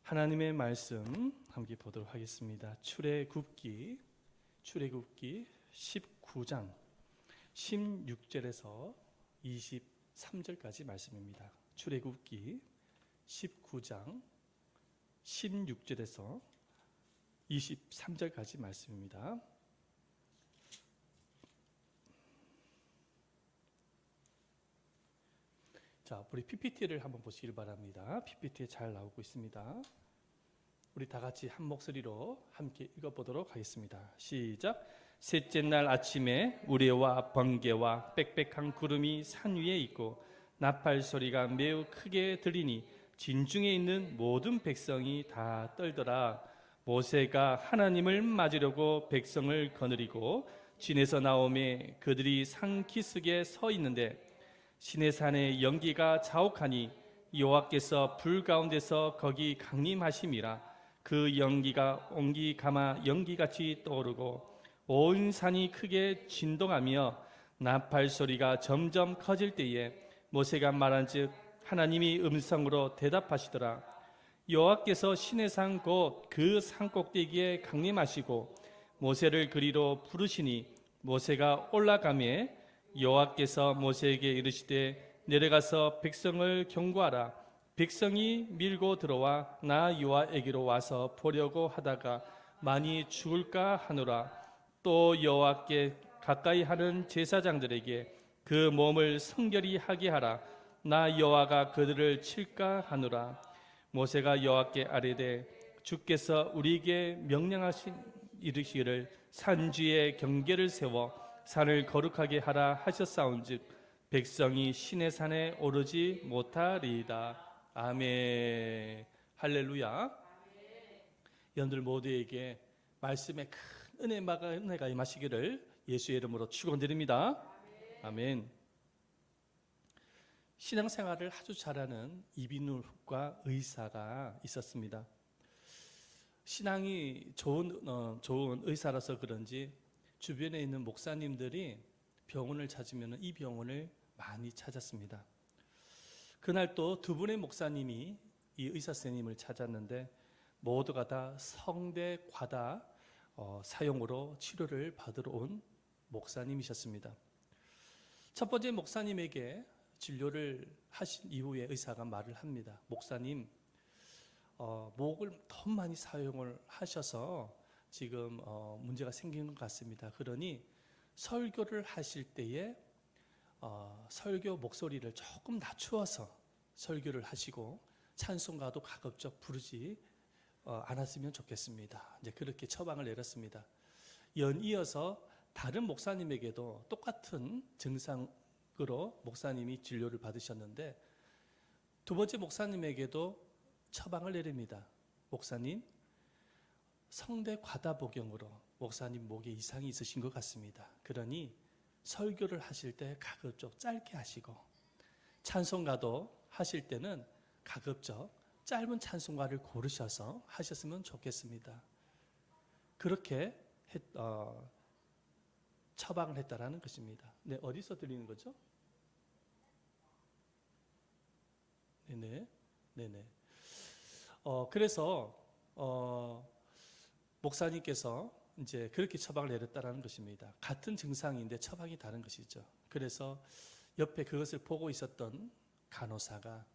하나님의 말씀 함께 보도록 하겠습니다. 출애굽기 19장 16절에서 23절까지 말씀입니다. 출애굽기 19장 16절에서 23절까지 말씀입니다. 자, 우리 PPT를 한번 보시길 바랍니다. PPT에 잘 나오고 있습니다. 우리 다 같이 한 목소리로 함께 읽어보도록 하겠습니다. 시작. 셋째 날 아침에 우레와 번개와 빽빽한 구름이 산 위에 있고 나팔 소리가 매우 크게 들리니 진중에 있는 모든 백성이 다 떨더라. 모세가 하나님을 맞으려고 백성을 거느리고 진에서 나오매 그들이 산 기슭에 서 있는데 시내산의 연기가 자욱하니 여호와께서 불 가운데서 거기 강림하심이라. 그 연기가 옹기 가마 연기같이 떠오르고 온 산이 크게 진동하며 나팔 소리가 점점 커질 때에 모세가 말한즉 하나님이 음성으로 대답하시더라. 여호와께서 시내산 곧 그 산꼭대기에 강림하시고 모세를 그리로 부르시니 모세가 올라가매 여호와께서 모세에게 이르시되 내려가서 백성을 경고하라. 백성이 밀고 들어와 나 여호와에게로 와서 보려고 하다가 많이 죽을까 하노라. 또 여호와께 가까이 하는 제사장들에게 그 몸을 성결히 하게 하라. 나 여호와가 그들을 칠까 하노라. 모세가 여호와께 아뢰되 주께서 우리에게 명령하신 이르시기를 산주에 경계를 세워 산을 거룩하게 하라 하셨사온즉 백성이 시내산에 오르지 못하리이다. 아멘. 할렐루야. 여러분들 모두에게 말씀의 큰 은혜가 임하시기를 예수의 이름으로 축원드립니다. 아멘. 신앙생활을 아주 잘하는 이비누과 의사가 있었습니다. 신앙이 좋은 의사라서 그런지 주변에 있는 목사님들이 병원을 찾으면 이 병원을 많이 찾았습니다. 그날 또 두 분의 목사님이 이 의사 선생님을 찾았는데 모두가 다 성대 과다 사용으로 치료를 받으러 온 목사님이셨습니다. 첫 번째 목사님에게 진료를 하신 이후에 의사가 말을 합니다. 목사님, 목을 너무 많이 사용을 하셔서 지금 문제가 생기는 것 같습니다. 그러니 설교를 하실 때에 설교 목소리를 조금 낮추어서 설교를 하시고 찬송가도 가급적 부르지 않았으면 좋겠습니다. 이제 그렇게 처방을 내렸습니다. 연이어서 다른 목사님에게도 똑같은 증상으로 목사님이 진료를 받으셨는데 두 번째 목사님에게도 처방을 내립니다. 목사님, 성대 과다복용으로 목사님 목에 이상이 있으신 것 같습니다. 그러니 설교를 하실 때 가급적 짧게 하시고 찬송가도 하실 때는 가급적 짧은 찬송가를 고르셔서 하셨으면 좋겠습니다. 그렇게 처방을 했다라는 것입니다. 네, 어디서 들리는 거죠? 네네. 그래서 목사님께서 이제 그렇게 처방을 내렸다라는 것입니다. 같은 증상인데 처방이 다른 것이죠. 그래서 옆에 그것을 보고 있었던 간호사가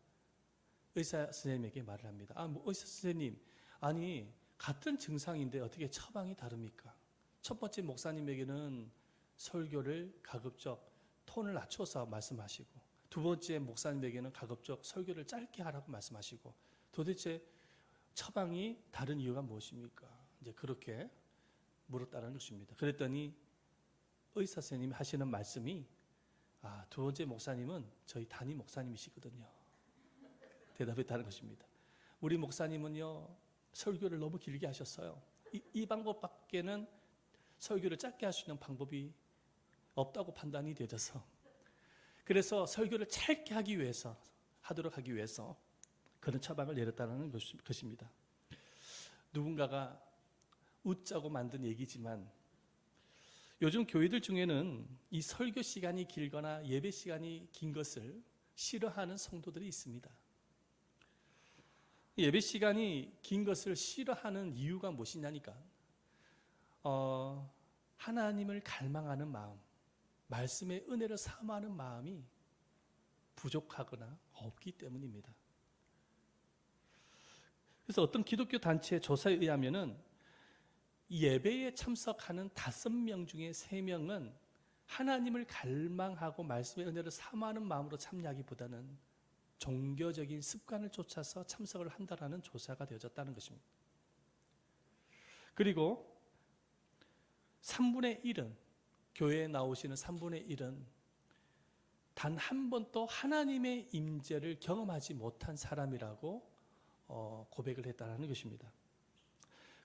의사 선생님에게 말을 합니다. 의사 선생님, 아니 같은 증상인데 어떻게 처방이 다릅니까? 첫 번째 목사님에게는 설교를 가급적 톤을 낮춰서 말씀하시고 두 번째 목사님에게는 가급적 설교를 짧게 하라고 말씀하시고 도대체 처방이 다른 이유가 무엇입니까? 이제 그렇게 물었다는 것입니다. 그랬더니 의사 선생님이 하시는 말씀이 두 번째 목사님은 저희 담임 목사님이시거든요. 대답했다는 것입니다. 우리 목사님은요 설교를 너무 길게 하셨어요. 이 방법밖에는 설교를 짧게 할 수 있는 방법이 없다고 판단이 되어서 그래서 설교를 짧게 하도록 하기 위해서 그런 처방을 내렸다는 것입니다. 누군가가 웃자고 만든 얘기지만 요즘 교회들 중에는 이 설교 시간이 길거나 예배 시간이 긴 것을 싫어하는 성도들이 있습니다. 예배 시간이 긴 것을 싫어하는 이유가 무엇이냐니까 하나님을 갈망하는 마음, 말씀의 은혜를 사모하는 마음이 부족하거나 없기 때문입니다. 그래서 어떤 기독교 단체의 조사에 의하면은 예배에 참석하는 5명 중에 3명은 하나님을 갈망하고 말씀의 은혜를 사모하는 마음으로 참여하기보다는 종교적인 습관을 쫓아서 참석을 한다라는 조사가 되어졌다는 것입니다. 그리고 3분의 1은, 교회에 나오시는 3분의 1은 단 한 번도 하나님의 임재를 경험하지 못한 사람이라고 고백을 했다는 것입니다.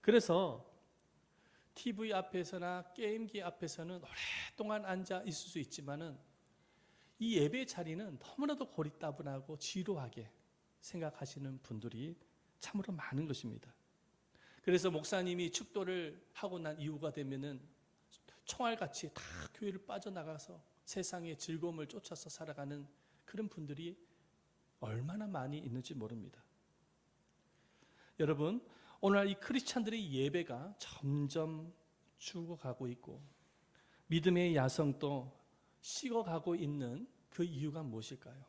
그래서 TV 앞에서나 게임기 앞에서는 오랫동안 앉아 있을 수 있지만은 이 예배 자리는 너무나도 고리따분하고 지루하게 생각하시는 분들이 참으로 많은 것입니다. 그래서 목사님이 축도를 하고 난 이후가 되면은 총알같이 다 교회를 빠져나가서 세상의 즐거움을 쫓아서 살아가는 그런 분들이 얼마나 많이 있는지 모릅니다. 여러분, 오늘 이 크리스찬들의 예배가 점점 죽어가고 있고 믿음의 야성도 식어가고 있는 그 이유가 무엇일까요?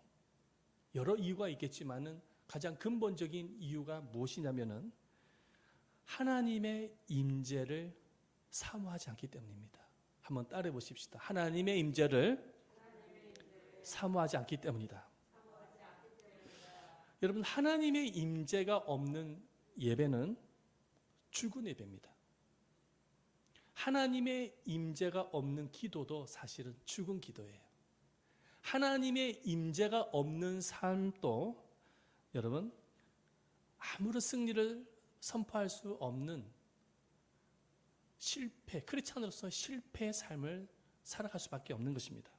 여러 이유가 있겠지만은 가장 근본적인 이유가 무엇이냐면은 하나님의 임재를 사모하지 않기 때문입니다. 한번 따라해 보십시다. 하나님의 임재를 사모하지 않기 때문이다. 여러분, 하나님의 임재가 없는 예배는 죽은 예배입니다. 하나님의 임재가 없는 기도도 사실은 죽은 기도예요. 하나님의 임재가 없는 삶도 여러분 아무런 승리를 선포할 수 없는 실패, 크리스찬으로서 실패의 삶을 살아갈 수밖에 없는 것입니다.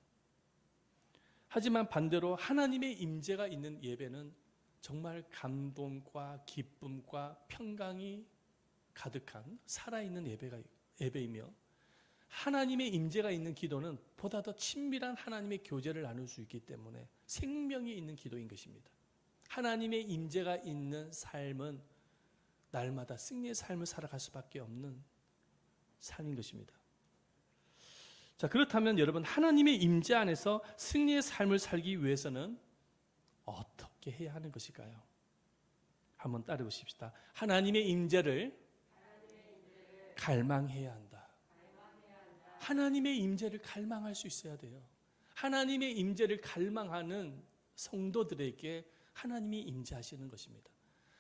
하지만 반대로 하나님의 임재가 있는 예배는 정말 감동과 기쁨과 평강이 가득한 살아있는 예배이며 하나님의 임재가 있는 기도는 보다 더 친밀한 하나님의 교제를 나눌 수 있기 때문에 생명이 있는 기도인 것입니다. 하나님의 임재가 있는 삶은 날마다 승리의 삶을 살아갈 수밖에 없는 삶인 것입니다. 자, 그렇다면 여러분, 하나님의 임재 안에서 승리의 삶을 살기 위해서는 어떻게 해야 하는 것일까요? 한번 따라해 보십시다. 하나님의 임재를 갈망해야 한다. 하나님의 임재를 갈망할 수 있어야 돼요. 하나님의 임재를 갈망하는 성도들에게 하나님이 임재하시는 것입니다.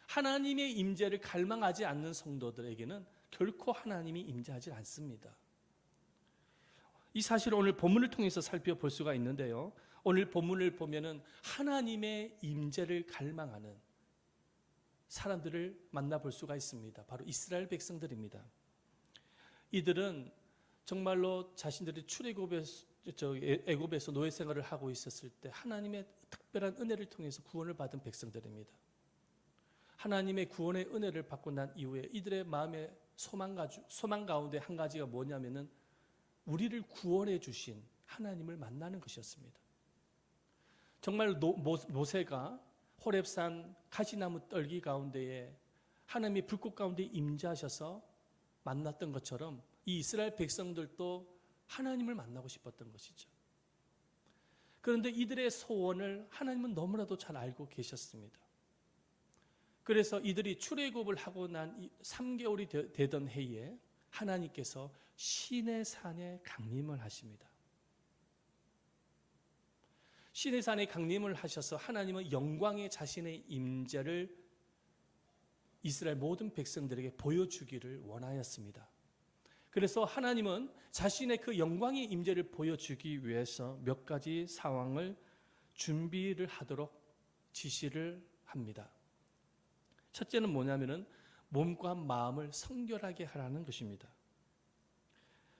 하나님의 임재를 갈망하지 않는 성도들에게는 결코 하나님이 임재하지 않습니다. 이 사실을 오늘 본문을 통해서 살펴볼 수가 있는데요. 오늘 본문을 보면은 하나님의 임재를 갈망하는 사람들을 만나볼 수가 있습니다. 바로 이스라엘 백성들입니다. 이들은 정말로 자신들이 애굽에서 노예 생활을 하고 있었을 때 하나님의 특별한 은혜를 통해서 구원을 받은 백성들입니다. 하나님의 구원의 은혜를 받고 난 이후에 이들의 마음의 소망 가운데 한 가지가 뭐냐면은 우리를 구원해 주신 하나님을 만나는 것이었습니다. 정말 모세가 호렙산 가시나무 떨기 가운데에 하나님의 불꽃 가운데 임재하셔서 만났던 것처럼 이 이스라엘 백성들도 하나님을 만나고 싶었던 것이죠. 그런데 이들의 소원을 하나님은 너무나도 잘 알고 계셨습니다. 그래서 이들이 출애굽을 하고 난 3개월이 되던 해에 하나님께서 시내산에 강림을 하십니다. 시내산에 강림을 하셔서 하나님은 영광의 자신의 임재를 이스라엘 모든 백성들에게 보여주기를 원하였습니다. 그래서 하나님은 자신의 그 영광의 임재를 보여주기 위해서 몇 가지 상황을 준비를 하도록 지시를 합니다. 첫째는 뭐냐면은 몸과 마음을 성결하게 하라는 것입니다.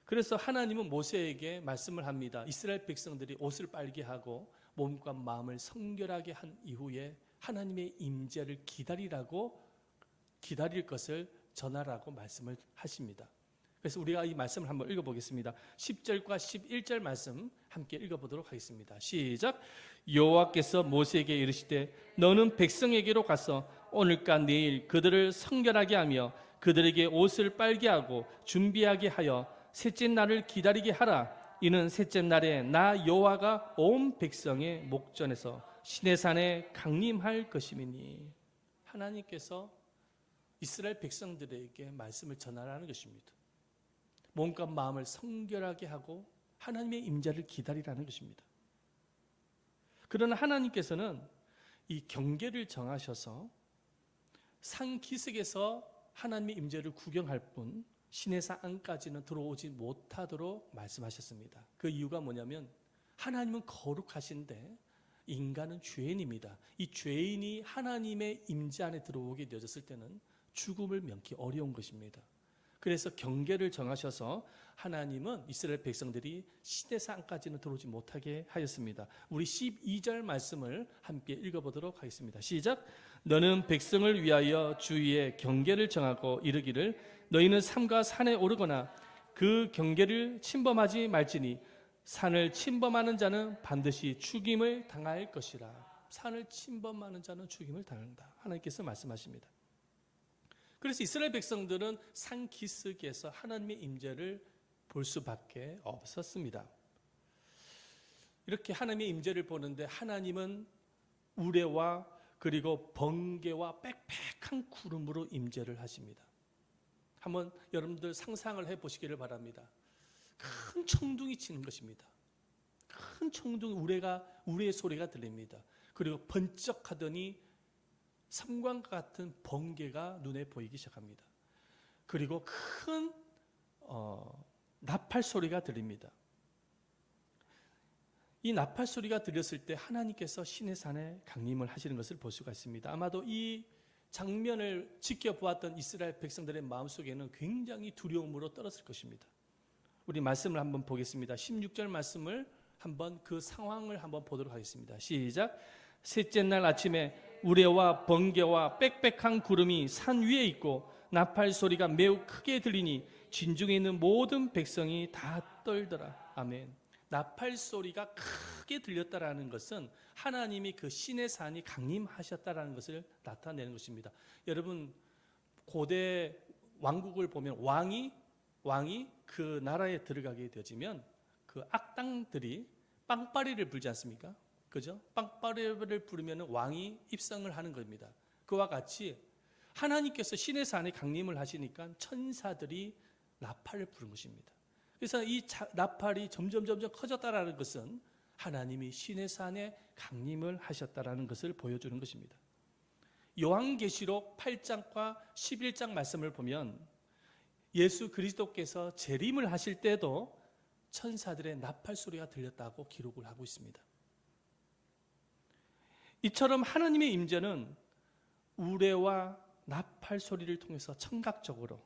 그래서 하나님은 모세에게 말씀을 합니다. 이스라엘 백성들이 옷을 빨게 하고 몸과 마음을 성결하게 한 이후에 하나님의 임재를 기다릴 것을 전하라고 말씀을 하십니다. 그래서 우리가 이 말씀을 한번 읽어보겠습니다. 10절과 11절 말씀 함께 읽어보도록 하겠습니다. 시작. 여호와께서 모세에게 이르시되 너는 백성에게로 가서 오늘과 내일 그들을 성결하게 하며 그들에게 옷을 빨게 하고 준비하게 하여 셋째 날을 기다리게 하라. 이는 셋째 날에 나 여호와가 온 백성의 목전에서 시내산에 강림할 것임이니. 하나님께서 이스라엘 백성들에게 말씀을 전하라는 것입니다. 몸과 마음을 성결하게 하고 하나님의 임재를 기다리라는 것입니다. 그러나 하나님께서는 이 경계를 정하셔서 산 기슭에서 하나님의 임재를 구경할 뿐 시내산 안까지는 들어오지 못하도록 말씀하셨습니다. 그 이유가 뭐냐면 하나님은 거룩하신데 인간은 죄인입니다. 이 죄인이 하나님의 임재 안에 들어오게 되어졌을 때는 죽음을 면키 어려운 것입니다. 그래서 경계를 정하셔서 하나님은 이스라엘 백성들이 시내산까지는 들어오지 못하게 하였습니다. 우리 12절 말씀을 함께 읽어보도록 하겠습니다. 시작. 너는 백성을 위하여 주위에 경계를 정하고 이르기를 너희는 삼가 산에 오르거나 그 경계를 침범하지 말지니 산을 침범하는 자는 반드시 죽임을 당할 것이라. 산을 침범하는 자는 죽임을 당한다. 하나님께서 말씀하십니다. 그래서 이스라엘 백성들은 산 기슭에서 하나님의 임재를 볼 수밖에 없었습니다. 이렇게 하나님의 임재를 보는데 하나님은 우레와 그리고 번개와 빽빽한 구름으로 임재를 하십니다. 한번 여러분들 상상을 해보시기를 바랍니다. 큰 청둥이 치는 것입니다. 큰 청둥이 우레의 소리가 들립니다. 그리고 번쩍하더니 섬광과 같은 번개가 눈에 보이기 시작합니다. 그리고 큰 나팔 소리가 들립니다. 이 나팔 소리가 들렸을 때 하나님께서 시내산에 강림을 하시는 것을 볼 수가 있습니다. 아마도 이 장면을 지켜보았던 이스라엘 백성들의 마음속에는 굉장히 두려움으로 떨었을 것입니다. 우리 말씀을 한번 보겠습니다. 16절 말씀을 한번 그 상황을 한번 보도록 하겠습니다. 시작. 셋째 날 아침에 우레와 번개와 빽빽한 구름이 산 위에 있고 나팔 소리가 매우 크게 들리니 진중에 있는 모든 백성이 다 떨더라. 아멘. 나팔 소리가 크게 들렸다라는 것은 하나님이 그 시내산이 강림하셨다라는 것을 나타내는 것입니다. 여러분 고대 왕국을 보면 왕이 그 나라에 들어가게 되어지면 그 악당들이 빵빠리를 불지 않습니까? 그죠? 빵빠리를 부르면 왕이 입성을 하는 겁니다. 그와 같이 하나님께서 시내산에 강림을 하시니까 천사들이 나팔을 부른 것입니다. 그래서 이 나팔이 점점 커졌다라는 것은 하나님이 시내산에 강림을 하셨다라는 것을 보여주는 것입니다. 요한계시록 8장과 11장 말씀을 보면 예수 그리스도께서 재림을 하실 때도 천사들의 나팔 소리가 들렸다고 기록을 하고 있습니다. 이처럼 하나님의 임재는 우레와 나팔 소리를 통해서 청각적으로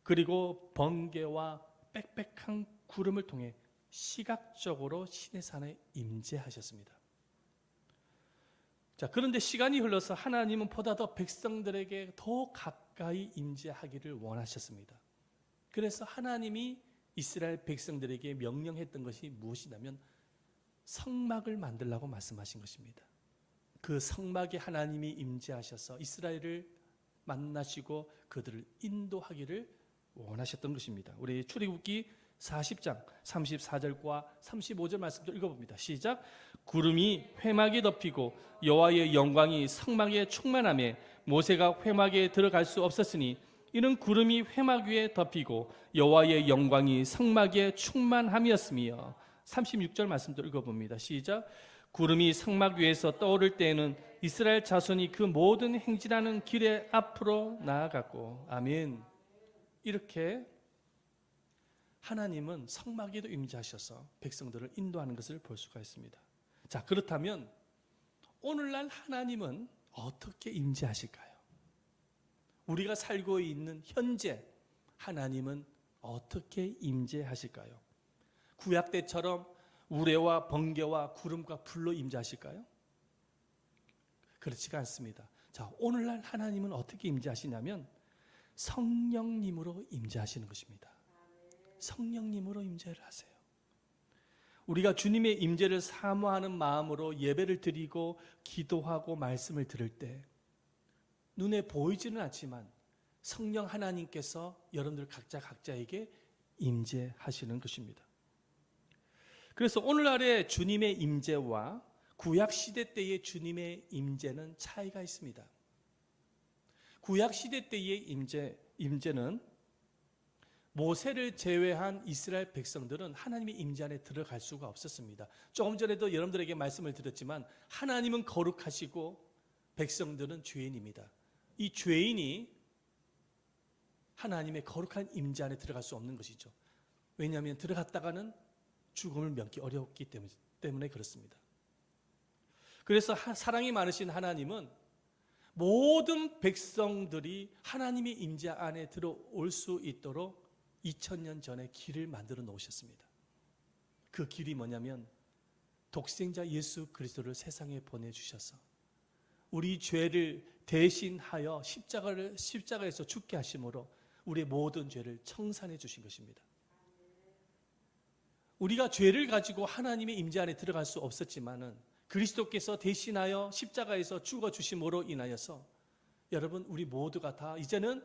그리고 번개와 빽빽한 구름을 통해 시각적으로 시내산에 임재하셨습니다. 자, 그런데 시간이 흘러서 하나님은 보다 더 백성들에게 더 가까이 임재하기를 원하셨습니다. 그래서 하나님이 이스라엘 백성들에게 명령했던 것이 무엇이냐면 성막을 만들라고 말씀하신 것입니다. 그 성막에 하나님이 임재하셔서 이스라엘을 만나시고 그들을 인도하기를 원하셨던 것입니다. 우리 출애굽기 40장 34절과 35절 말씀도 읽어봅니다. 시작. 구름이 회막에 덮이고 여호와의 영광이 성막에 충만하며 모세가 회막에 들어갈 수 없었으니 이는 구름이 회막 위에 덮이고 여호와의 영광이 성막에 충만함이었으며 36절 말씀도 읽어봅니다. 시작. 구름이 성막 위에서 떠오를 때에는 이스라엘 자손이 그 모든 행진하는 길의 앞으로 나아갔고. 아멘. 이렇게 하나님은 성막에도 임재하셔서 백성들을 인도하는 것을 볼 수가 있습니다. 자, 그렇다면 오늘날 하나님은 어떻게 임재하실까요? 우리가 살고 있는 현재 하나님은 어떻게 임재하실까요? 구약 때처럼 우레와 번개와 구름과 불로 임재하실까요? 그렇지가 않습니다. 자, 오늘날 하나님은 어떻게 임재하시냐면 성령님으로 임재하시는 것입니다. 성령님으로 임재를 하세요. 우리가 주님의 임재를 사모하는 마음으로 예배를 드리고 기도하고 말씀을 들을 때 눈에 보이지는 않지만 성령 하나님께서 여러분들 각자에게 임재하시는 것입니다. 그래서 오늘날의 주님의 임재와 구약시대 때의 주님의 임재는 차이가 있습니다. 구약시대 때의 임재는 모세를 제외한 이스라엘 백성들은 하나님의 임재 안에 들어갈 수가 없었습니다. 조금 전에도 여러분들에게 말씀을 드렸지만 하나님은 거룩하시고 백성들은 죄인입니다. 이 죄인이 하나님의 거룩한 임재 안에 들어갈 수 없는 것이죠. 왜냐하면 들어갔다가는 죽음을 면기 어렵기 때문에 그렇습니다. 그래서 사랑이 많으신 하나님은 모든 백성들이 하나님의 임재 안에 들어올 수 있도록 2000년 전에 길을 만들어 놓으셨습니다. 그 길이 뭐냐면 독생자 예수 그리스도를 세상에 보내주셔서 우리 죄를 대신하여 십자가에서 죽게 하심으로 우리의 모든 죄를 청산해 주신 것입니다. 우리가 죄를 가지고 하나님의 임재 안에 들어갈 수 없었지만은 그리스도께서 대신하여 십자가에서 죽어주심으로 인하여서 여러분 우리 모두가 다 이제는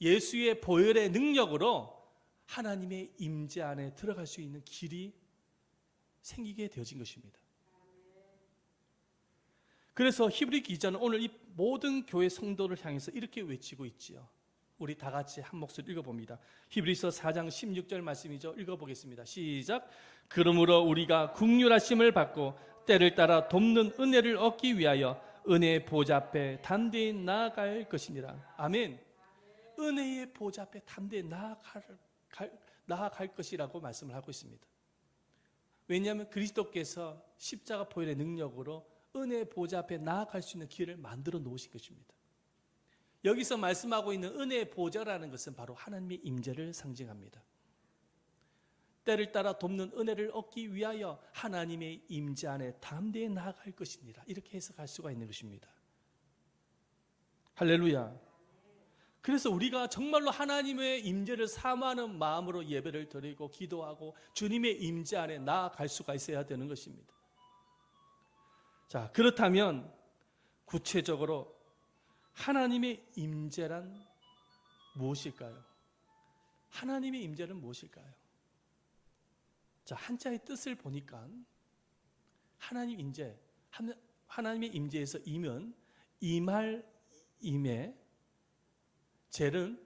예수의 보혈의 능력으로 하나님의 임재 안에 들어갈 수 있는 길이 생기게 되어진 것입니다. 그래서 히브리 기자는 오늘 이 모든 교회 성도를 향해서 이렇게 외치고 있지요. 우리 다 같이 한 목소리 읽어봅니다. 히브리서 4장 16절 말씀이죠. 읽어보겠습니다. 시작. 그러므로 우리가 긍휼하심을 받고 때를 따라 돕는 은혜를 얻기 위하여 은혜의 보좌 앞에 담대히 나아갈 것이니라. 아멘. 은혜의 보좌 앞에 담대히 나아갈 것이라고 말씀을 하고 있습니다. 왜냐하면 그리스도께서 십자가 보혈의 능력으로 은혜의 보좌 앞에 나아갈 수 있는 길을 만들어 놓으신 것입니다. 여기서 말씀하고 있는 은혜의 보좌라는 것은 바로 하나님의 임재를 상징합니다. 때를 따라 돕는 은혜를 얻기 위하여 하나님의 임재 안에 담대히 나아갈 것이니라. 이렇게 해석할 수가 있는 것입니다. 할렐루야. 그래서 우리가 정말로 하나님의 임재를 사모하는 마음으로 예배를 드리고 기도하고 주님의 임재 안에 나아갈 수가 있어야 되는 것입니다. 자, 그렇다면 구체적으로 하나님의 임재란 무엇일까요? 하나님의 임재는 무엇일까요? 자, 한자의 뜻을 보니까 하나님의 임재에서 임은 임할 임에, 재는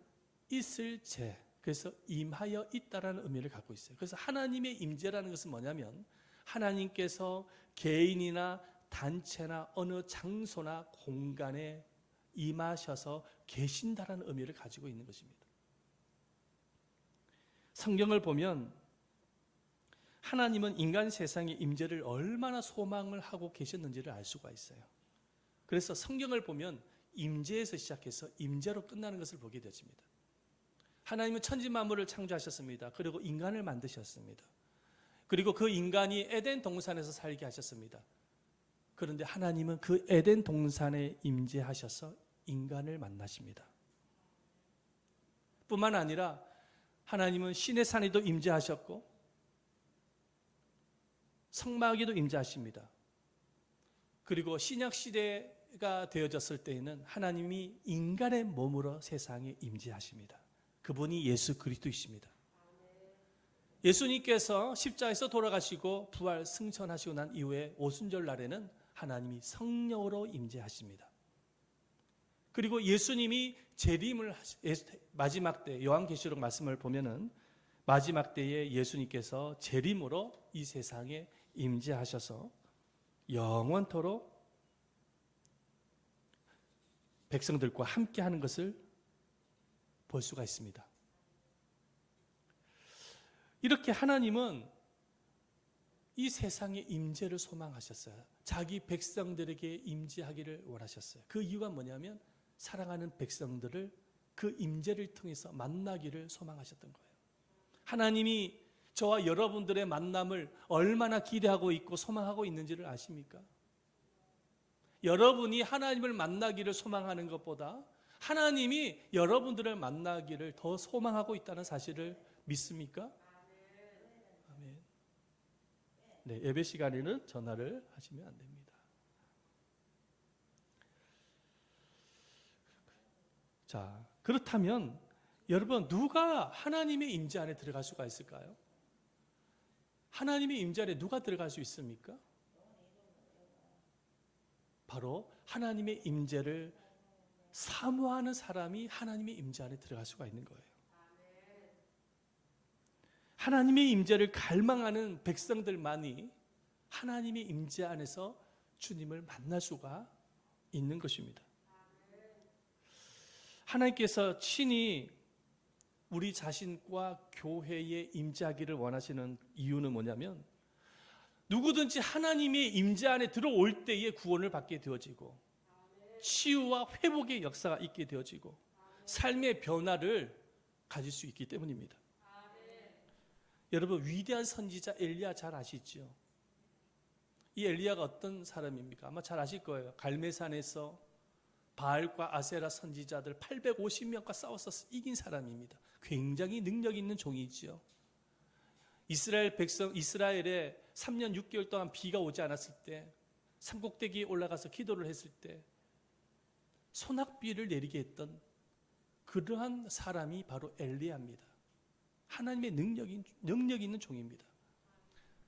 있을 재, 그래서 임하여 있다라는 의미를 갖고 있어요. 그래서 하나님의 임재라는 것은 뭐냐면 하나님께서 개인이나 단체나 어느 장소나 공간에 임하셔서 계신다라는 의미를 가지고 있는 것입니다. 성경을 보면 하나님은 인간 세상의 임재를 얼마나 소망을 하고 계셨는지를 알 수가 있어요. 그래서 성경을 보면 임재에서 시작해서 임재로 끝나는 것을 보게 되었습니다. 하나님은 천지 만물을 창조하셨습니다. 그리고 인간을 만드셨습니다. 그리고 그 인간이 에덴 동산에서 살게 하셨습니다. 그런데 하나님은 그 에덴 동산에 임재하셔서 인간을 만나십니다. 뿐만 아니라 하나님은 시내 산에도 임재하셨고 성막에도 임재하십니다. 그리고 신약 시대가 되어졌을 때에는 하나님이 인간의 몸으로 세상에 임재하십니다. 그분이 예수 그리스도이십니다. 예수님께서 십자가에서 돌아가시고 부활 승천하시고 난 이후에 오순절 날에는 하나님이 성령으로 임재하십니다. 그리고 예수님이 재림을 마지막 때 요한계시록 말씀을 보면은 마지막 때에 예수님께서 재림으로 이 세상에 임재하셔서 영원토록 백성들과 함께 하는 것을 볼 수가 있습니다. 이렇게 하나님은 이 세상에 임재를 소망하셨어요. 자기 백성들에게 임재하기를 원하셨어요. 그 이유가 뭐냐면 사랑하는 백성들을 그 임재를 통해서 만나기를 소망하셨던 거예요. 하나님이 저와 여러분들의 만남을 얼마나 기대하고 있고 소망하고 있는지를 아십니까? 여러분이 하나님을 만나기를 소망하는 것보다 하나님이 여러분들을 만나기를 더 소망하고 있다는 사실을 믿습니까? 아멘. 네, 예배 시간에는 전화를 하시면 안 됩니다. 자, 그렇다면 여러분, 누가 하나님의 임재 안에 들어갈 수가 있을까요? 하나님의 임재 안에 누가 들어갈 수 있습니까? 바로 하나님의 임재를 사모하는 사람이 하나님의 임재 안에 들어갈 수가 있는 거예요. 하나님의 임재를 갈망하는 백성들만이 하나님의 임재 안에서 주님을 만날 수가 있는 것입니다. 하나님께서 친히 우리 자신과 교회에 임재하기를 원하시는 이유는 뭐냐면, 누구든지 하나님의 임재 안에 들어올 때에 구원을 받게 되어지고 치유와 회복의 역사가 있게 되어지고 삶의 변화를 가질 수 있기 때문입니다. 여러분, 위대한 선지자 엘리야 잘 아시죠? 이 엘리야가 어떤 사람입니까? 아마 잘 아실 거예요. 갈멜산에서 바알과 아세라 선지자들 850명과 싸워서 이긴 사람입니다. 굉장히 능력 있는 종이지요. 이스라엘에 3년 6개월 동안 비가 오지 않았을 때, 산꼭대기에 올라가서 기도를 했을 때 소낙비를 내리게 했던 그러한 사람이 바로 엘리야입니다. 하나님의 능력이 있는 종입니다.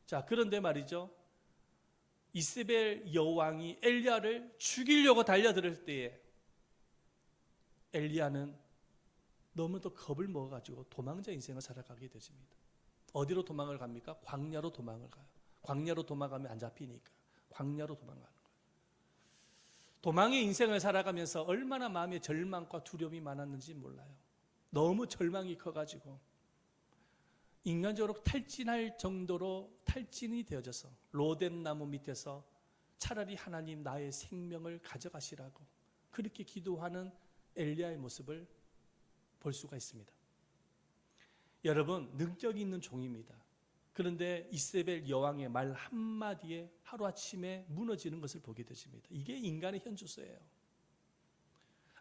자, 그런데 말이죠, 이세벨 여왕이 엘리야를 죽이려고 달려들 때에 엘리야는 너무도 겁을 먹어가지고 도망자 인생을 살아가게 되십니다. 어디로 도망을 갑니까? 광야로 도망을 가요. 광야로 도망가면 안 잡히니까 광야로 도망가는 거예요. 도망의 인생을 살아가면서 얼마나 마음에 절망과 두려움이 많았는지 몰라요. 너무 절망이 커가지고 인간적으로 탈진할 정도로 탈진이 되어져서 로뎀 나무 밑에서 차라리 하나님 나의 생명을 가져가시라고 그렇게 기도하는 엘리야의 모습을 볼 수가 있습니다. 여러분, 능력 있는 종입니다. 그런데 이세벨 여왕의 말 한마디에 하루아침에 무너지는 것을 보게 되십니다. 이게 인간의 현주소예요.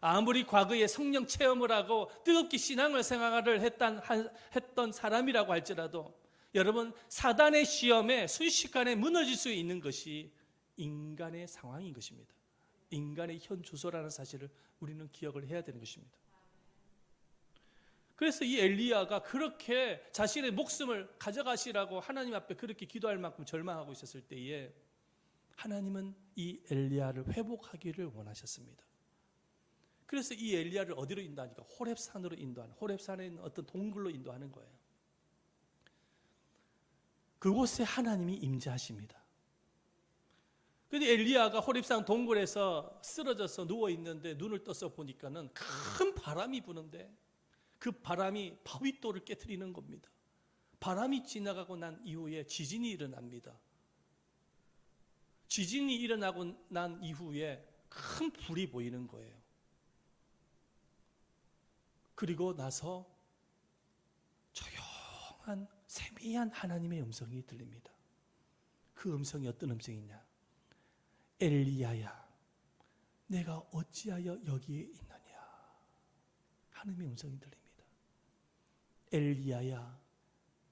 아무리 과거에 성령 체험을 하고 뜨겁게 신앙을 생활을 했던 사람이라고 할지라도 여러분, 사단의 시험에 순식간에 무너질 수 있는 것이 인간의 상황인 것입니다. 인간의 현주소라는 사실을 우리는 기억을 해야 되는 것입니다. 그래서 이 엘리야가 그렇게 자신의 목숨을 가져가시라고 하나님 앞에 그렇게 기도할 만큼 절망하고 있었을 때에 하나님은 이 엘리야를 회복하기를 원하셨습니다. 그래서 이 엘리야를 어디로 인도하니까 호렙산으로 인도하는, 호렙산에 있는 어떤 동굴로 인도하는 거예요. 그곳에 하나님이 임재하십니다. 그런데 엘리야가 호렙산 동굴에서 쓰러져서 누워있는데 눈을 떠서 보니까는 큰 바람이 부는데 그 바람이 바윗돌을 깨트리는 겁니다. 바람이 지나가고 난 이후에 지진이 일어납니다. 지진이 일어나고 난 이후에 큰 불이 보이는 거예요. 그리고 나서 조용한 세미한 하나님의 음성이 들립니다. 그 음성이 어떤 음성이냐? 엘리야야, 내가 어찌하여 여기에 있느냐? 하나님의 음성이 들립니다. 엘리야야,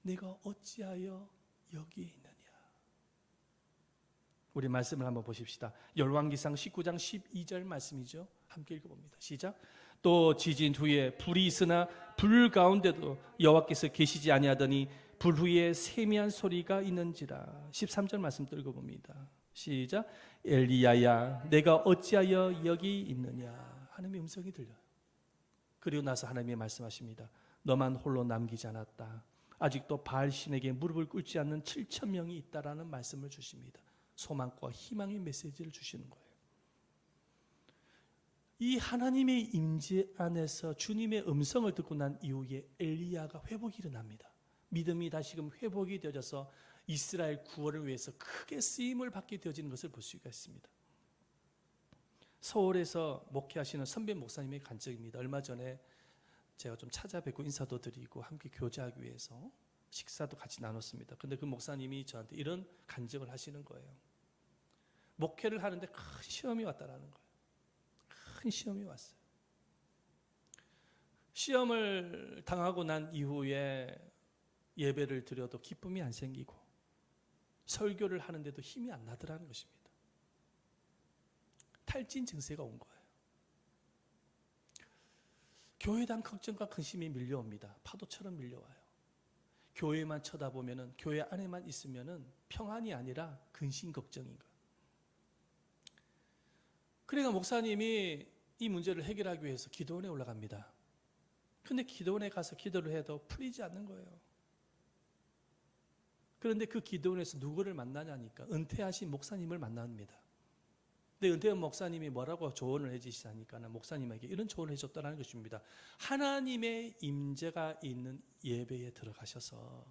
내가 어찌하여 여기에 있느냐? 우리 말씀을 한번 보십시다. 열왕기상 19장 12절 말씀이죠. 함께 읽어봅니다. 시작. 또 지진 후에 불이 있으나 불 가운데도 여호와께서 계시지 아니하더니 불 후에 세미한 소리가 있는지라. 13절 말씀 또 읽어봅니다. 시작. 엘리야야, 내가 어찌하여 여기 있느냐? 하나님의 음성이 들려요. 그리고 나서 하나님이 말씀하십니다. 너만 홀로 남기지 않았다. 아직도 바알 신에게 무릎을 꿇지 않는 7,000명이 있다라는 말씀을 주십니다. 소망과 희망의 메시지를 주시는 거예요. 이 하나님의 임재 안에서 주님의 음성을 듣고 난 이후에 엘리야가 회복이 일어납니다. 믿음이 다시금 회복이 되어져서 이스라엘 구원을 위해서 크게 쓰임을 받게 되어지는 것을 볼 수가 있습니다. 서울에서 목회하시는 선배 목사님의 간증입니다. 얼마 전에 제가 좀 찾아뵙고 인사도 드리고 함께 교제하기 위해서 식사도 같이 나눴습니다. 그런데 그 목사님이 저한테 이런 간증을 하시는 거예요. 목회를 하는데 큰 시험이 왔다라는 거예요. 큰 시험이 왔어요. 시험을 당하고 난 이후에 예배를 드려도 기쁨이 안 생기고 설교를 하는데도 힘이 안 나더라는 것입니다. 탈진 증세가 온 거예요. 교회에 대한 걱정과 근심이 밀려옵니다. 파도처럼 밀려와요. 교회만 쳐다보면은, 교회 안에만 있으면은 평안이 아니라 근심 걱정인 거예요. 그러니까 목사님이 이 문제를 해결하기 위해서 기도원에 올라갑니다. 근데 기도원에 가서 기도를 해도 풀리지 않는 거예요. 그런데 그 기도원에서 누구를 만나냐니까 은퇴하신 목사님을 만납니다. 근데 은퇴한 목사님이 뭐라고 조언을 해주시자니까 목사님에게 이런 조언을 해줬다는 것입니다. 하나님의 임재가 있는 예배에 들어가셔서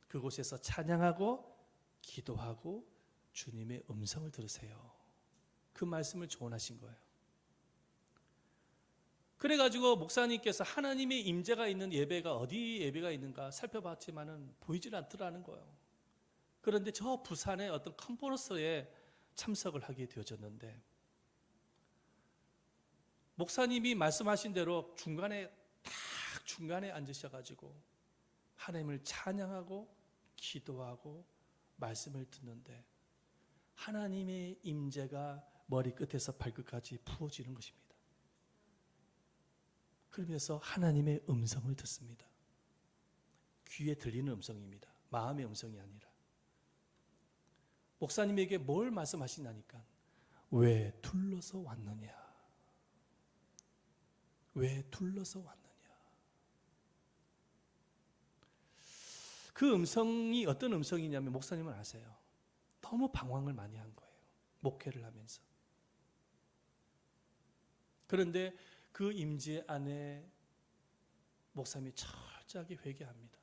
그곳에서 찬양하고 기도하고 주님의 음성을 들으세요. 그 말씀을 조언하신 거예요. 그래가지고 목사님께서 하나님의 임재가 있는 예배가 어디 예배가 있는가 살펴봤지만은 보이질 않더라는 거예요. 그런데 저 부산의 어떤 컨퍼런스에 참석을 하게 되어졌는데 목사님이 말씀하신 대로 중간에 앉으셔가지고 하나님을 찬양하고 기도하고 말씀을 듣는데 하나님의 임재가 머리끝에서 발끝까지 부어지는 것입니다. 그러면서 하나님의 음성을 듣습니다. 귀에 들리는 음성입니다. 마음의 음성이 아니라. 목사님에게 뭘 말씀하시냐니까 왜 둘러서 왔느냐? 왜 둘러서 왔느냐? 그 음성이 어떤 음성이냐면 목사님은 아세요. 너무 방황을 많이 한 거예요. 목회를 하면서. 그런데 그 임재 안에 목사님이 철저하게 회개합니다.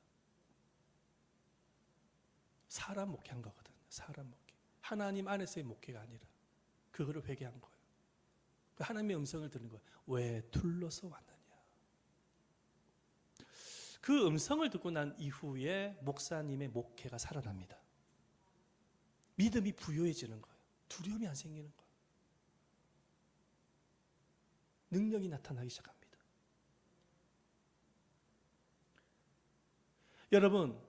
사람 목회한 거거든요. 사람 목회. 하나님 안에서의 목회가 아니라 그거를 회개한 거예요. 하나님의 음성을 듣는 거예요. 왜 둘러서 왔느냐? 그 음성을 듣고 난 이후에 목사님의 목회가 살아납니다. 믿음이 부여해지는 거예요. 두려움이 안 생기는 거예요. 능력이 나타나기 시작합니다. 여러분,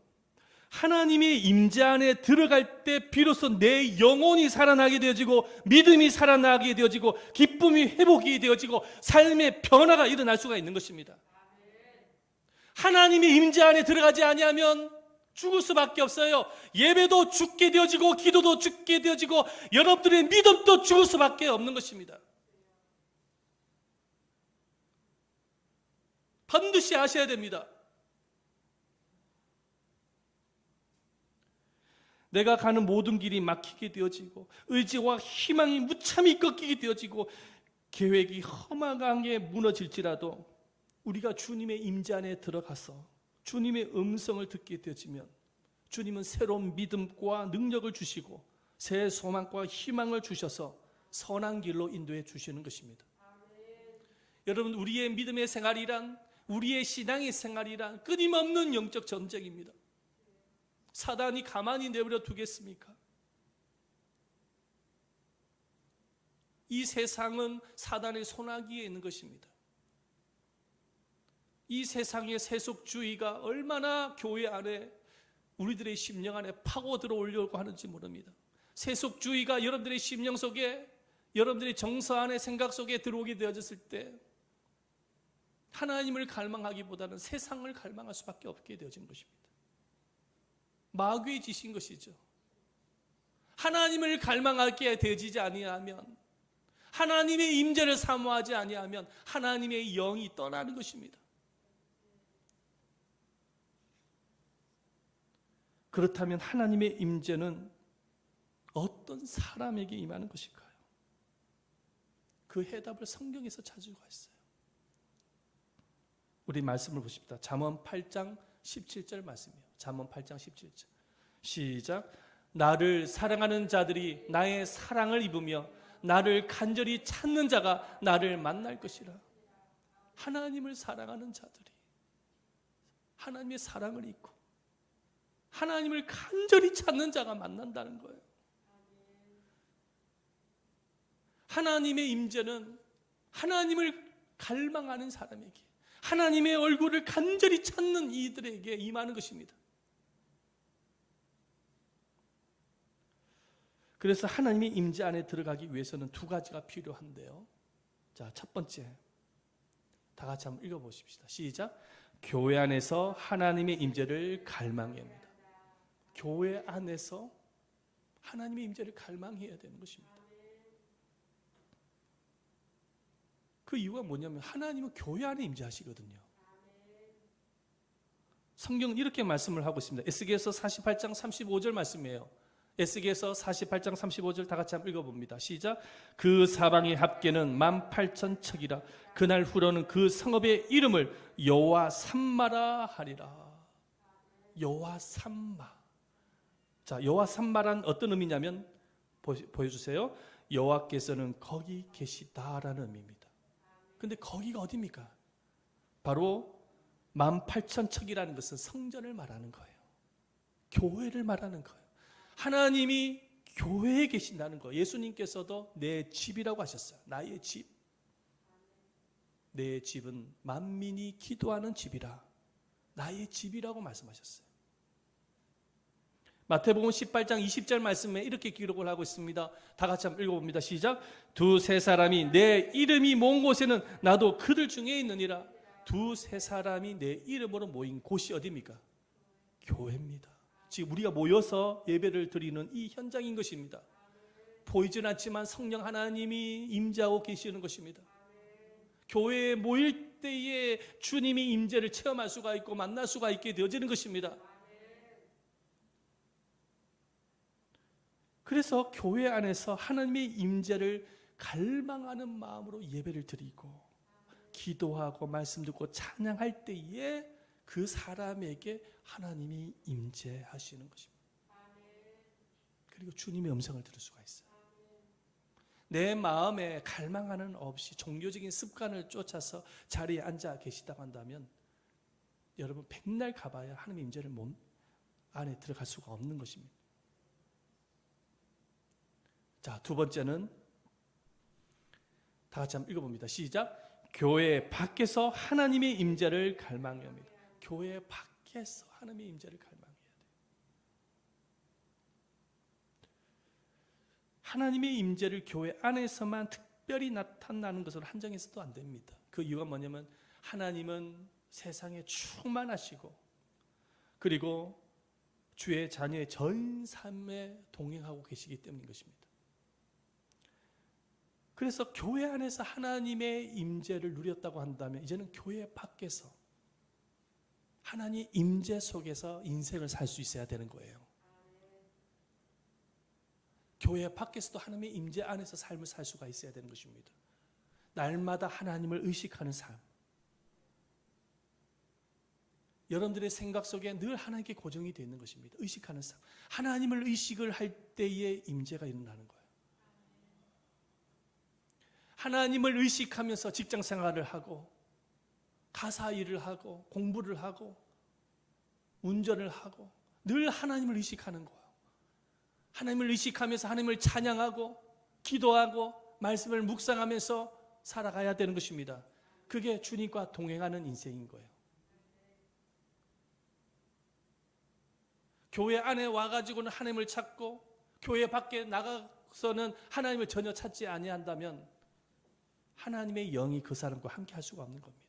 하나님의 임재 안에 들어갈 때 비로소 내 영혼이 살아나게 되어지고 믿음이 살아나게 되어지고 기쁨이 회복이 되어지고 삶의 변화가 일어날 수가 있는 것입니다. 하나님의 임재 안에 들어가지 아니하면 죽을 수밖에 없어요. 예배도 죽게 되어지고 기도도 죽게 되어지고 여러분들의 믿음도 죽을 수밖에 없는 것입니다. 반드시 아셔야 됩니다. 내가 가는 모든 길이 막히게 되어지고 의지와 희망이 무참히 꺾이게 되어지고 계획이 허망하게 무너질지라도 우리가 주님의 임재 안에 들어가서 주님의 음성을 듣게 되어지면 주님은 새로운 믿음과 능력을 주시고 새 소망과 희망을 주셔서 선한 길로 인도해 주시는 것입니다. 여러분, 우리의 믿음의 생활이란, 우리의 신앙의 생활이란 끊임없는 영적 전쟁입니다. 사단이 가만히 내버려 두겠습니까? 이 세상은 사단의 손아귀에 있는 것입니다. 이 세상의 세속주의가 얼마나 교회 안에 우리들의 심령 안에 파고 들어오려고 하는지 모릅니다. 세속주의가 여러분들의 심령 속에, 여러분들의 정서 안에, 생각 속에 들어오게 되어졌을 때 하나님을 갈망하기보다는 세상을 갈망할 수밖에 없게 되어진 것입니다. 마귀의 짓인 것이죠. 하나님을 갈망하게 되어지지 아니하면, 하나님의 임재를 사모하지 아니하면 하나님의 영이 떠나는 것입니다. 그렇다면 하나님의 임재는 어떤 사람에게 임하는 것일까요? 그 해답을 성경에서 찾을 수가 있어요. 우리 말씀을 보십시다. 잠언 8장 17절 말씀이에요. 잠언 8장 17절. 시작. 나를 사랑하는 자들이 나의 사랑을 입으며 나를 간절히 찾는 자가 나를 만날 것이라. 하나님을 사랑하는 자들이 하나님의 사랑을 입고 하나님을 간절히 찾는 자가 만난다는 거예요. 하나님의 임재는 하나님을 갈망하는 사람에게, 하나님의 얼굴을 간절히 찾는 이들에게 임하는 것입니다. 그래서 하나님의 임재 안에 들어가기 위해서는 두 가지가 필요한데요. 자, 첫 번째, 다 같이 한번 읽어보십시다. 시작. 교회 안에서 하나님의 임재를 갈망해야 합니다. 교회 안에서 하나님의 임재를 갈망해야 되는 것입니다. 그 이유가 뭐냐면 하나님은 교회 안에 임재하시거든요. 성경은 이렇게 말씀을 하고 있습니다. 에스겔서 48장 35절 말씀이에요. 에스겔서 48장 35절 다 같이 한번 읽어봅니다. 시작. 그 사방의 합계는 18,000척이라 그날 후로는 그 성읍의 이름을 여호와 삼마라 하리라. 여호와 삼마. 자, 여호와 삼마란 어떤 의미냐면 보여주세요. 여호와께서는 거기 계시다라는 의미입니다. 근데 거기가 어디입니까? 바로 18,000척이라는 것은 성전을 말하는 거예요. 교회를 말하는 거예요. 하나님이 교회에 계신다는 거. 예수님께서도 내 집이라고 하셨어요. 나의 집. 내 집은 만민이 기도하는 집이라. 나의 집이라고 말씀하셨어요. 마태복음 18장 20절 말씀에 이렇게 기록을 하고 있습니다. 다 같이 한번 읽어봅니다. 시작. 두세 사람이 내 이름이 모은 곳에는 나도 그들 중에 있느니라. 두세 사람이 내 이름으로 모인 곳이 어디입니까? 교회입니다. 지금 우리가 모여서 예배를 드리는 이 현장인 것입니다. 보이진 않지만 성령 하나님이 임재하고 계시는 것입니다. 교회에 모일 때에 주님이 임재를 체험할 수가 있고 만날 수가 있게 되어지는 것입니다. 그래서 교회 안에서 하나님의 임재를 갈망하는 마음으로 예배를 드리고 기도하고 말씀 듣고 찬양할 때에 그 사람에게 하나님이 임재하시는 것입니다. 그리고 주님의 음성을 들을 수가 있어요. 내 마음에 갈망하는 없이 종교적인 습관을 쫓아서 자리에 앉아 계시다고 한다면 여러분 백날 가봐야 하나님의 임재를 몸 안에 들어갈 수가 없는 것입니다. 자, 두 번째는 다 같이 한번 읽어봅니다. 시작. 교회 밖에서 하나님의 임재를 갈망해야 합니다. 교회 밖에서 하나님의 임재를 갈망해야 돼요. 하나님의 임재를 교회 안에서만 특별히 나타나는 것으로 한정해서도 안 됩니다. 그 이유가 뭐냐면 하나님은 세상에 충만하시고 그리고 주의 자녀의 전 삶에 동행하고 계시기 때문인 것입니다. 그래서 교회 안에서 하나님의 임재를 누렸다고 한다면 이제는 교회 밖에서 하나님의 임재 속에서 인생을 살 수 있어야 되는 거예요. 교회 밖에서도 하나님의 임재 안에서 삶을 살 수가 있어야 되는 것입니다. 날마다 하나님을 의식하는 삶. 여러분들의 생각 속에 늘 하나님께 고정이 되어 있는 것입니다. 의식하는 삶. 하나님을 의식을 할 때에 임재가 일어나는 거예요. 하나님을 의식하면서 직장 생활을 하고 가사 일을 하고 공부를 하고 운전을 하고 늘 하나님을 의식하는 거예요. 하나님을 의식하면서 하나님을 찬양하고 기도하고 말씀을 묵상하면서 살아가야 되는 것입니다. 그게 주님과 동행하는 인생인 거예요. 교회 안에 와가지고는 하나님을 찾고 교회 밖에 나가서는 하나님을 전혀 찾지 아니한다면 하나님의 영이 그 사람과 함께 할 수가 없는 겁니다.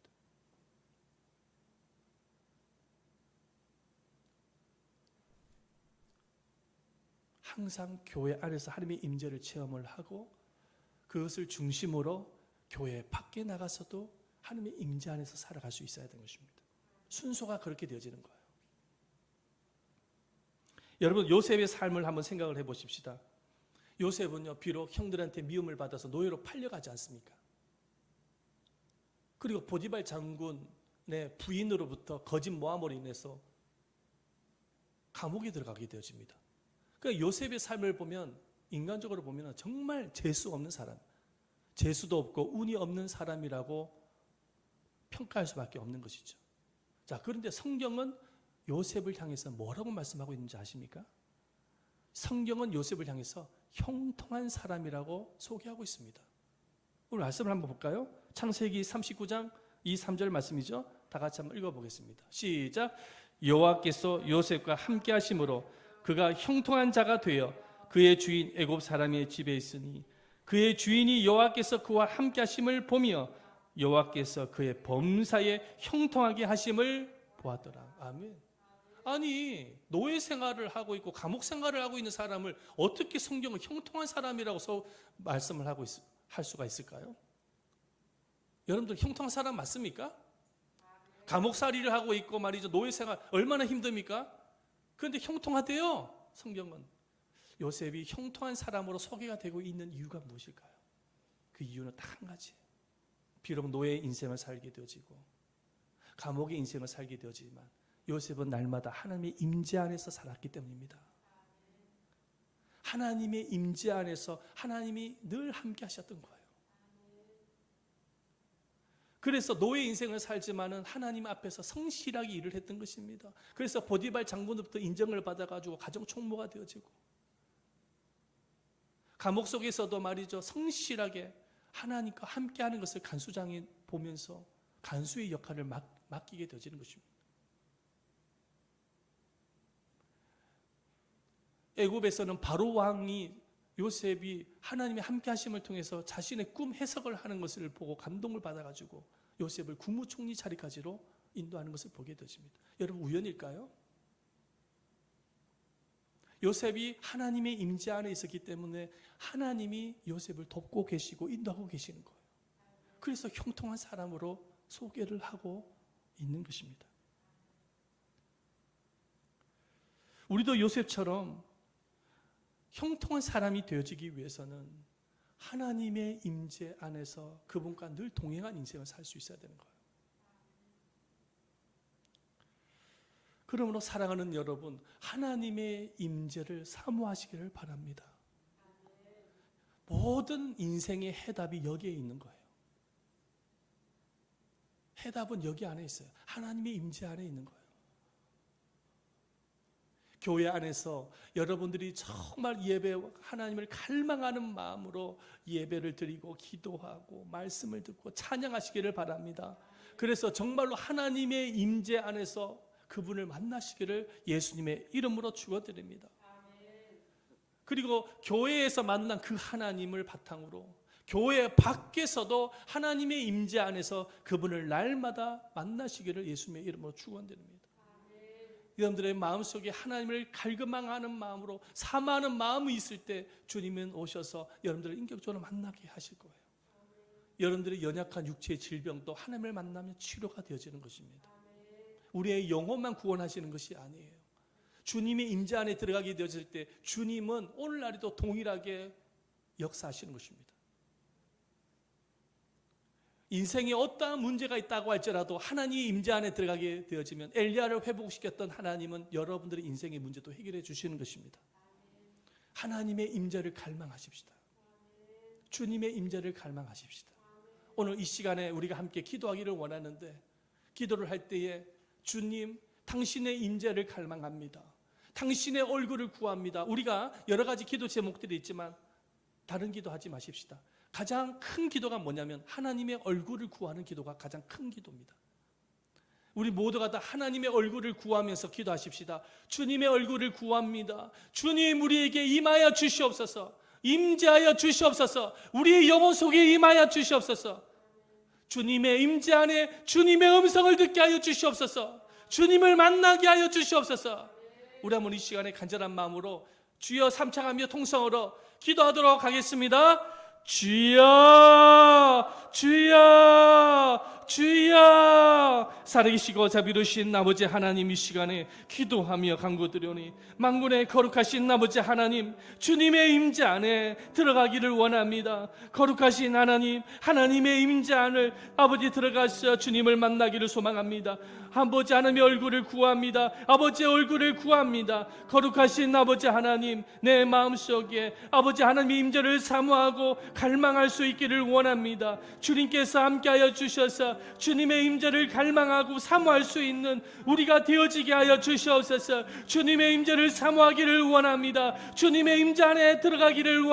항상 교회 안에서 하나님의 임재를 체험을 하고 그것을 중심으로 교회 밖에 나가서도 하나님의 임재 안에서 살아갈 수 있어야 되는 것입니다. 순서가 그렇게 되어지는 거예요. 여러분 요셉의 삶을 한번 생각을 해보십시다. 요셉은요 비록 형들한테 미움을 받아서 노예로 팔려가지 않습니까? 그리고 보디발 장군의 부인으로부터 거짓 모함으로 인해서 감옥에 들어가게 되어집니다. 그러니까 요셉의 삶을 보면 인간적으로 보면 정말 재수 없는 사람, 재수도 없고 운이 없는 사람이라고 평가할 수밖에 없는 것이죠. 자, 그런데 성경은 요셉을 향해서 뭐라고 말씀하고 있는지 아십니까? 성경은 요셉을 향해서 형통한 사람이라고 소개하고 있습니다. 오늘 말씀을 한번 볼까요? 창세기 39장 2, 3절 말씀이죠. 다 같이 한번 읽어보겠습니다. 시작. 여호와께서 요셉과 함께 하심으로 그가 형통한 자가 되어 그의 주인 애굽 사람의 집에 있으니 그의 주인이 여호와께서 그와 함께 하심을 보며 여호와께서 그의 범사에 형통하게 하심을 보았더라. 아멘. 아니, 노예 생활을 하고 있고 감옥 생활을 하고 있는 사람을 어떻게 성경은 형통한 사람이라고 말씀을 할 수가 있을까요? 여러분들 형통한 사람 맞습니까? 감옥살이를 하고 있고 말이죠, 노예 생활 얼마나 힘듭니까? 그런데 형통하대요. 성경은 요셉이 형통한 사람으로 소개가 되고 있는 이유가 무엇일까요? 그 이유는 딱 한 가지예요. 비록 노예의 인생을 살게 되어지고 감옥의 인생을 살게 되어지지만 요셉은 날마다 하나님의 임재 안에서 살았기 때문입니다. 하나님의 임재 안에서 하나님이 늘 함께 하셨던 거예요. 그래서 노예 인생을 살지만은 하나님 앞에서 성실하게 일을 했던 것입니다. 그래서 보디발 장군으로부터 인정을 받아가지고 가정 총무가 되어지고, 감옥 속에서도 말이죠, 성실하게 하나님과 함께하는 것을 간수장이 보면서 간수의 역할을 맡기게 되어지는 것입니다. 애굽에서는 바로 왕이 요셉이 하나님의 함께하심을 통해서 자신의 꿈 해석을 하는 것을 보고 감동을 받아가지고 요셉을 국무총리 자리까지로 인도하는 것을 보게 되어집니다. 여러분, 우연일까요? 요셉이 하나님의 임재 안에 있었기 때문에 하나님이 요셉을 돕고 계시고 인도하고 계시는 거예요. 그래서 형통한 사람으로 소개를 하고 있는 것입니다. 우리도 요셉처럼 형통한 사람이 되어지기 위해서는 하나님의 임재 안에서 그분과 늘 동행한 인생을 살 수 있어야 되는 거예요. 그러므로 사랑하는 여러분, 하나님의 임재를 사모하시기를 바랍니다. 모든 인생의 해답이 여기에 있는 거예요. 해답은 여기 안에 있어요. 하나님의 임재 안에 있는 거예요. 교회 안에서 여러분들이 정말 하나님을 갈망하는 마음으로 예배를 드리고 기도하고 말씀을 듣고 찬양하시기를 바랍니다. 그래서 정말로 하나님의 임재 안에서 그분을 만나시기를 예수님의 이름으로 축원드립니다. 그리고 교회에서 만난 그 하나님을 바탕으로 교회 밖에서도 하나님의 임재 안에서 그분을 날마다 만나시기를 예수님의 이름으로 축원드립니다. 여러분들의 마음속에 하나님을 갈망하는 마음으로 사모하는 마음이 있을 때 주님은 오셔서 여러분들을 인격적으로 만나게 하실 거예요. 여러분들의 연약한 육체의 질병도 하나님을 만나면 치료가 되어지는 것입니다. 우리의 영혼만 구원하시는 것이 아니에요. 주님의 임재 안에 들어가게 되어질 때 주님은 오늘날에도 동일하게 역사하시는 것입니다. 인생에 어떠한 문제가 있다고 할지라도 하나님의 임재 안에 들어가게 되어지면 엘리야를 회복시켰던 하나님은 여러분들의 인생의 문제도 해결해 주시는 것입니다. 하나님의 임재를 갈망하십시다. 주님의 임재를 갈망하십시다. 오늘 이 시간에 우리가 함께 기도하기를 원하는데, 기도를 할 때에 주님, 당신의 임재를 갈망합니다. 당신의 얼굴을 구합니다. 우리가 여러 가지 기도 제목들이 있지만 다른 기도하지 마십시다. 가장 큰 기도가 뭐냐면 하나님의 얼굴을 구하는 기도가 가장 큰 기도입니다. 우리 모두가 다 하나님의 얼굴을 구하면서 기도하십시다. 주님의 얼굴을 구합니다. 주님, 우리에게 임하여 주시옵소서. 임재하여 주시옵소서. 우리의 영혼 속에 임하여 주시옵소서. 주님의 임재 안에 주님의 음성을 듣게 하여 주시옵소서. 주님을 만나게 하여 주시옵소서. 우리 한번 이 시간에 간절한 마음으로 주여 삼창하며 통성으로 기도하도록 하겠습니다. 주여, 주여, 주여. 살아계시고 자비로우신 아버지 하나님, 이 시간에 기도하며 간구드려오니 만군의 거룩하신 아버지 하나님, 주님의 임재 안에 들어가기를 원합니다. 거룩하신 하나님, 하나님의 임재 안을 아버지 들어가서 주님을 만나기를 소망합니다. 아버지 하나님의 얼굴을 구합니다. 아버지의 얼굴을 구합니다. 거룩하신 아버지 하나님, 내 마음속에 아버지 하나님의 임재를 사모하고 갈망할 수 있기를 원합니다. 주님께서 함께하여 주셔서 주님의 임재를 갈망하고 사모할 수 있는 우리가 되어지게 하여 주시옵소서. 주님의 임재를 사모하기를 원합니다. 주님의 임재 안에 들어가기를 원합니다.